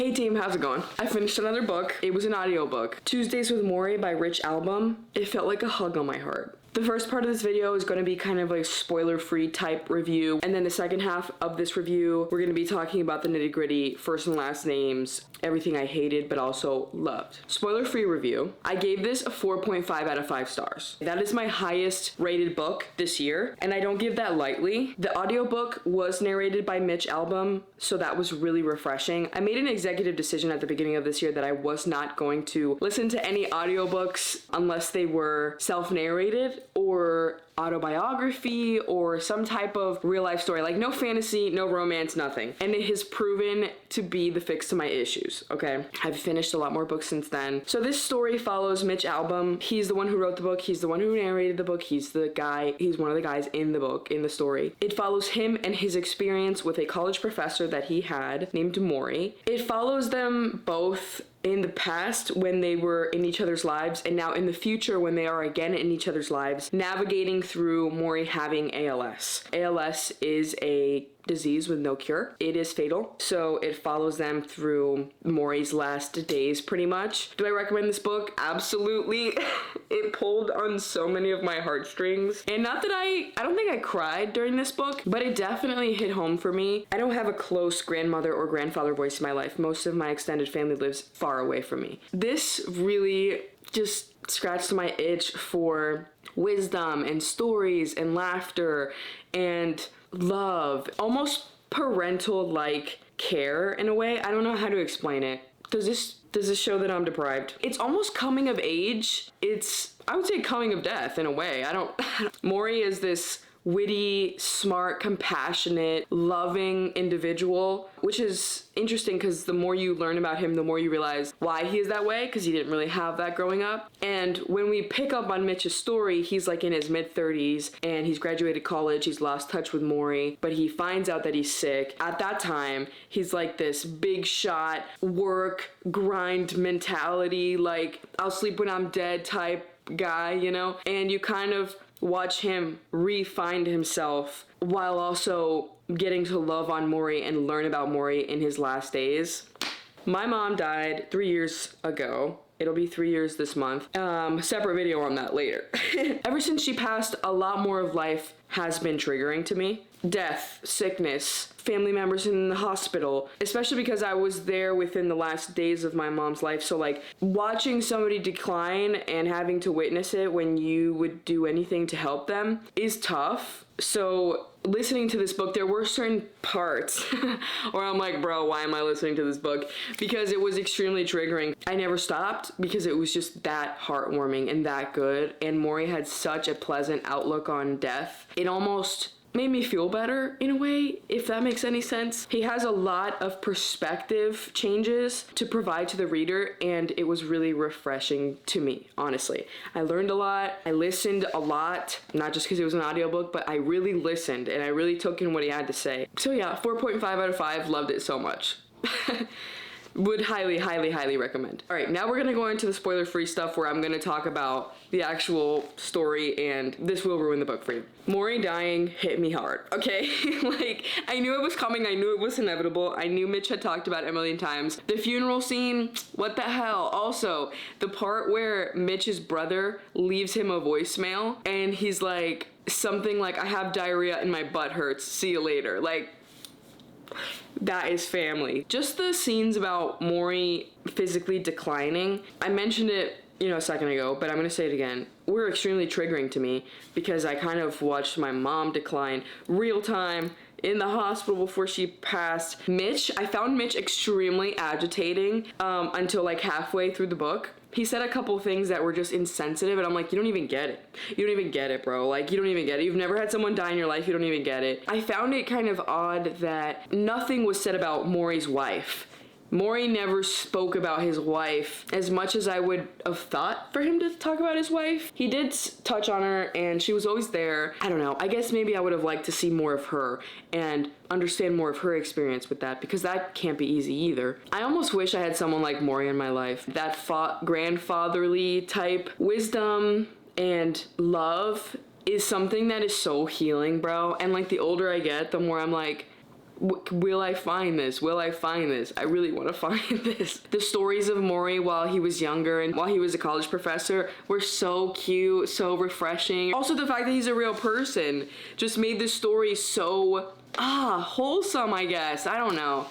Hey team, how's it going? I finished another book. It was an audiobook. Tuesdays with Morrie by Rich Album. It felt like a hug on my heart. The first part of this video is going to be kind of like spoiler-free type review, and then the second half of this review, we're going to be talking about the nitty-gritty, first and last names, everything I hated but also loved. Spoiler-free review. I gave this a 4.5 out of 5 stars. That is my highest rated book this year, and I don't give that lightly. The audiobook was narrated by Mitch Albom, so that was really refreshing. I made an executive decision at the beginning of this year that I was not going to listen to any audiobooks unless they were self-narrated or autobiography or some type of real life story. Like no fantasy, no romance, nothing. And it has proven to be the fix to my issues, okay? I've finished a lot more books since then. So this story follows Mitch Albom. He's the one who wrote the book. He's the one who narrated the book. He's one of the guys in the book, in the story. It follows him and his experience with a college professor that he had named Morrie. It follows them both in the past when they were in each other's lives, and now in the future when they are again in each other's lives, navigating through Morrie having ALS. ALS is a disease with no cure. It is fatal, so it follows them through Morrie's last days pretty much. Do I recommend this book? Absolutely. It pulled on so many of my heartstrings, and not that I don't think I cried during this book, but it definitely hit home for me. I don't have a close grandmother or grandfather voice in my life. Most of my extended family lives far away from me. This really just scratched my itch for wisdom and stories and laughter and love, almost parental-like care in a way. I don't know how to explain it. Does this show that I'm deprived? It's almost coming of age. I would say coming of death in a way. Morrie is this witty, smart, compassionate, loving individual, which is interesting because the more you learn about him, the more you realize why he is that way, because he didn't really have that growing up. And when we pick up on Mitch's story, he's like in his mid-30s and he's graduated college, he's lost touch with Morrie, but he finds out that he's sick. At that time, he's like this big shot, work, grind mentality, like I'll sleep when I'm dead type guy, you know? And you kind of watch him re-find himself while also getting to love on Morrie and learn about Morrie in his last days. My mom died 3 years ago. It'll be 3 years this month. Separate video on that later. Ever since she passed, a lot more of life has been triggering to me. Death, sickness, family members in the hospital, especially because I was there within the last days of my mom's life. So like watching somebody decline and having to witness it when you would do anything to help them is tough. So listening to this book, there were certain parts where I'm like, bro, why am I listening to this book? Because it was extremely triggering. I never stopped because it was just that heartwarming and that good. And Morrie had such a pleasant outlook on death. It almost made me feel better in a way, if that makes any sense. He has a lot of perspective changes to provide to the reader, and it was really refreshing to me, honestly. I learned a lot, I listened a lot, not just because it was an audiobook, but I really listened and I really took in what he had to say. So yeah, 4.5 out of 5, loved it so much. Would highly, highly, highly recommend. All right, now we're gonna go into the spoiler-free stuff where I'm gonna talk about the actual story, and this will ruin the book for you. Morrie dying hit me hard, okay? Like, I knew it was coming, I knew it was inevitable, I knew Mitch had talked about it a million times. The funeral scene, what the hell? Also, the part where Mitch's brother leaves him a voicemail, and he's like, something like, I have diarrhea and my butt hurts, see you later. Like, that is family. Just the scenes about Morrie physically declining, I mentioned it, a second ago, but I'm gonna say it again, were extremely triggering to me because I kind of watched my mom decline real time in the hospital before she passed. I found Mitch extremely agitating until like halfway through the book. He said a couple things that were just insensitive, and I'm like, you don't even get it. You don't even get it, bro. Like, you don't even get it. You've never had someone die in your life. You don't even get it. I found it kind of odd that nothing was said about Morrie's wife. Morrie never spoke about his wife as much as I would have thought for him to talk about his wife. He did touch on her, and she was always there. I don't know. I guess maybe I would have liked to see more of her and understand more of her experience with that, because that can't be easy either. I almost wish I had someone like Morrie in my life. That grandfatherly type wisdom and love is something that is so healing, bro. And like the older I get, the more I'm like, will I find this? Will I find this? I really want to find this. The stories of Morrie while he was younger and while he was a college professor were so cute, so refreshing. Also, the fact that he's a real person just made this story so, wholesome, I guess. I don't know.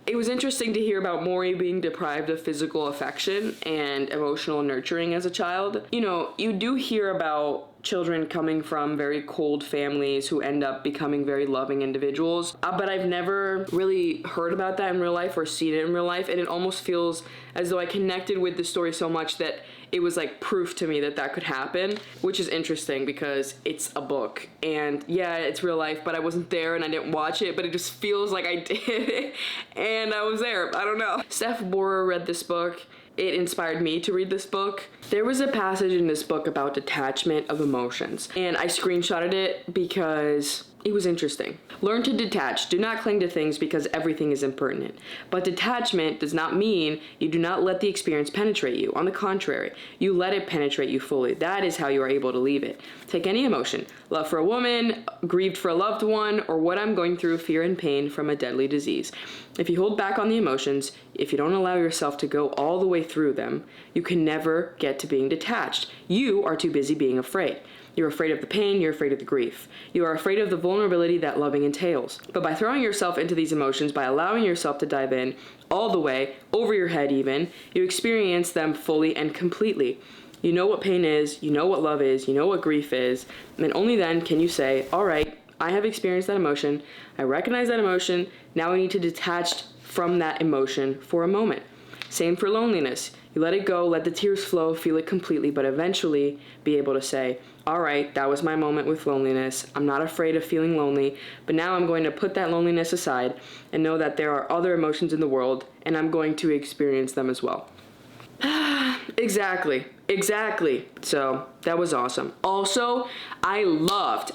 It was interesting to hear about Morrie being deprived of physical affection and emotional nurturing as a child. You know, you do hear about children coming from very cold families who end up becoming very loving individuals, but I've never really heard about that in real life or seen it in real life, and it almost feels as though I connected with the story so much that it was like proof to me that that could happen, which is interesting because it's a book, and yeah, it's real life, but I wasn't there and I didn't watch it, but it just feels like I did and I was there. I don't know. Steph Borer read this book. It inspired me to read this book. There was a passage in this book about detachment of emotions, and I screenshotted it because it was interesting. Learn to detach. Do not cling to things because everything is impertinent. But detachment does not mean you do not let the experience penetrate you. On the contrary, you let it penetrate you fully. That is how you are able to leave it. Take any emotion, love for a woman, grieved for a loved one, or what I'm going through, fear and pain from a deadly disease. If you hold back on the emotions, if you don't allow yourself to go all the way through them, you can never get to being detached. You are too busy being afraid. You're afraid of the pain, you're afraid of the grief. You are afraid of the vulnerability that loving entails. But by throwing yourself into these emotions, by allowing yourself to dive in all the way, over your head even, you experience them fully and completely. You know what pain is, you know what love is, you know what grief is, and only then can you say, all right, I have experienced that emotion, I recognize that emotion, now I need to detach from that emotion for a moment. Same for loneliness. You let it go, let the tears flow, feel it completely, but eventually be able to say, all right, that was my moment with loneliness. I'm not afraid of feeling lonely, but now I'm going to put that loneliness aside and know that there are other emotions in the world, and I'm going to experience them as well. Exactly. So that was awesome. Also, I loved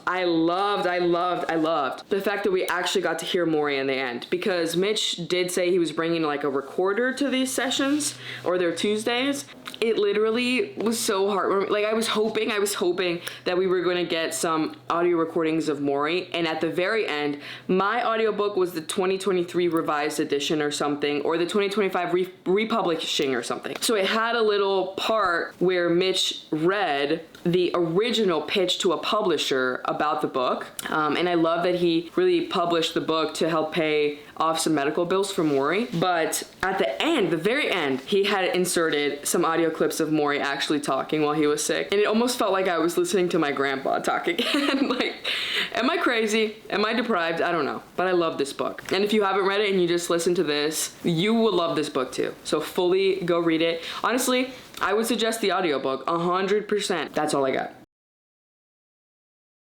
the fact that we actually got to hear Morrie in the end, because Mitch did say he was bringing like a recorder to these sessions or their Tuesdays. It literally was so heartwarming. Like I was hoping that we were going to get some audio recordings of Morrie, and at the very end, my audiobook was the 2023 revised edition or something, or the 2025 republishing or something. So it had a little part where Mitch read the original pitch to a publisher about the book, and I love that he really published the book to help pay off some medical bills for Morrie. But at the very end, he had inserted some audio clips of Morrie actually talking while he was sick, and it almost felt like I was listening to my grandpa talk again. Like, am I crazy? Am I deprived? I don't know, but I love this book. And if you haven't read it and you just listen to this, you will love this book too. So fully go read it. Honestly, I would suggest the audiobook 100%. That's all I got.